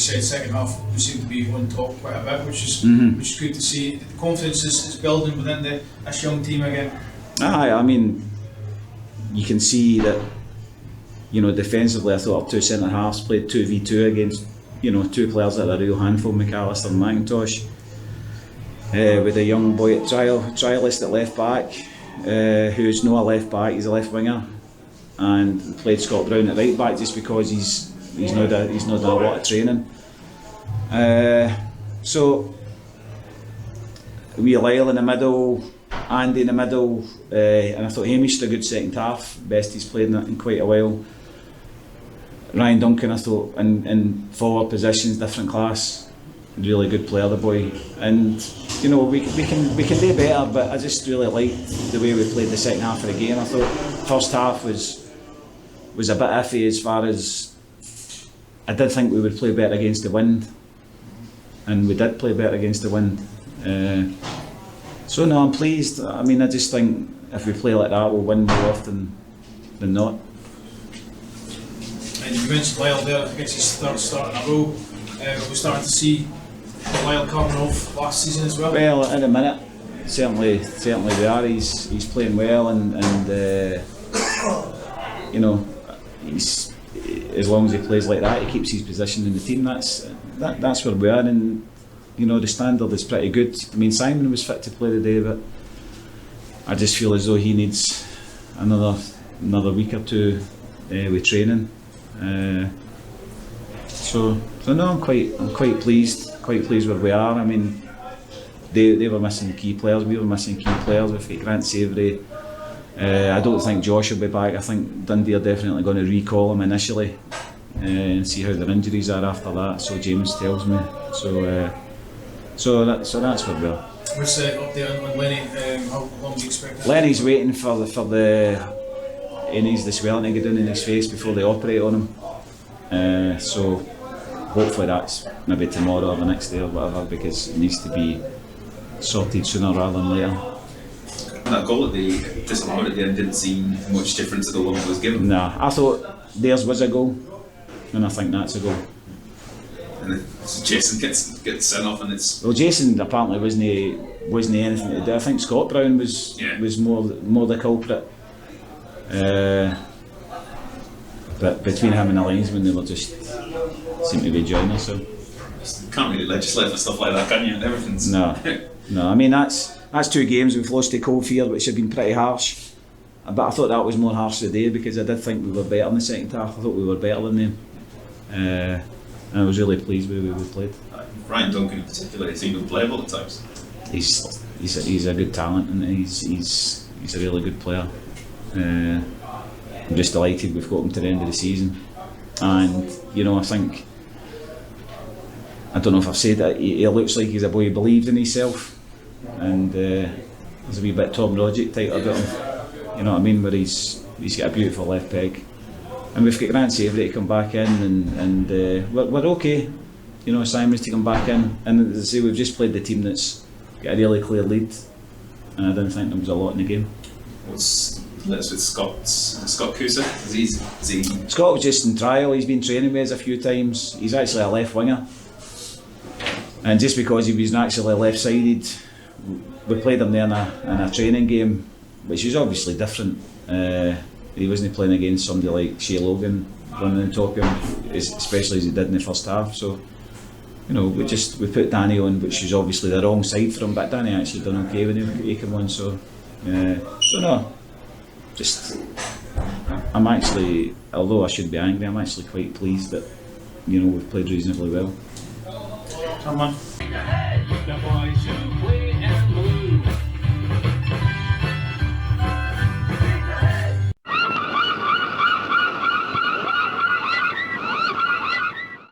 said, second half we seem to be on top quite a bit, which is good to see. The confidence is building within this young team again. Aye, I mean, you can see that, you know, defensively I thought our two centre halves played 2v2 against, you know, two players that are a real handful, McAllister and McIntosh. With a young boy at trialist at left back, who's not a left back, he's a left winger, and played Scott Brown at right back just because he's not done a lot of training. So we Lyle in the middle, Andy in the middle, and I thought Hamish did a good second half, best he's played in quite a while. Ryan Duncan, I thought in forward positions, different class, really good player, the boy. And you know, we can do better, but I just really liked the way we played the second half of the game. I thought first half was a bit iffy as far as I did think we would play better against the wind, and we did play better against the wind. So no, I'm pleased. I mean, I just think if we play like that, we'll win more often than not. And you mentioned Lyle there, I think it's his third start in a row. We're starting to see Lyle coming off last season as well. Well, in a minute, certainly we are. He's playing well, and you know, he's, as long as he plays like that, he keeps his position in the team. That's where we are, and you know, the standard is pretty good. I mean, Simon was fit to play today, but I just feel as though he needs another week or two with training. So no, I'm quite pleased where we are. I mean, they were missing key players, we were missing key players. We've got Grant Savoury. I don't think Josh will be back. I think Dundee are definitely going to recall him initially and see how their injuries are after that. So James tells me. So that's where we are. What's the update on Lenny? How long do you expect that? Lenny's waiting for he needs the swelling to get down in his face before they operate on him. So hopefully that's maybe tomorrow or the next day or whatever, because it needs to be sorted sooner rather than later. That goal at the disallowed at the end didn't seem much different to the one that was given. Nah, I thought theirs was a goal, and I think that's a goal. And then Jason gets sent off, and it's. Well, Jason apparently wasn't anything to do. I think Scott Brown was more the culprit. But between him and the linesman, they were just seemed to be joiners. So you can't really legislate for stuff like that, can you? Everything's. No. I mean that's 2 games we've lost to Cove here, which have been pretty harsh. But I thought that was more harsh today because I did think we were better in the second half. I thought we were better than them, and I was really pleased with the way we played. Ryan Duncan in particular, he seemed unplayable at times. He's a good talent, and he's a really good player. I'm just delighted we've got him to the end of the season, and you know, I don't know if I've said that, he looks like he's a boy who believed in himself, and there's a wee bit Tom Rogic type about him, you know what I mean, where he's got a beautiful left peg, and we've got Grant Savoury to come back in, and we're okay, you know. Simon's to come back in, and as I say, we've just played the team that's got a really clear lead, and I didn't think there was a lot in the game. What's with Scott Cusa? Is he? Scott was just in trial. He's been training with us a few times. He's actually a left winger, and just because he was actually left-sided, we played him there in a training game, which is obviously different. He wasn't playing against somebody like Shea Logan running on top of him, especially as he did in the first half. So, you know, we put Danny on, which is obviously the wrong side for him, but Danny actually done okay when he came on. So no. I'm actually, although I should be angry, I'm actually quite pleased that, you know, we've played reasonably well. Come on.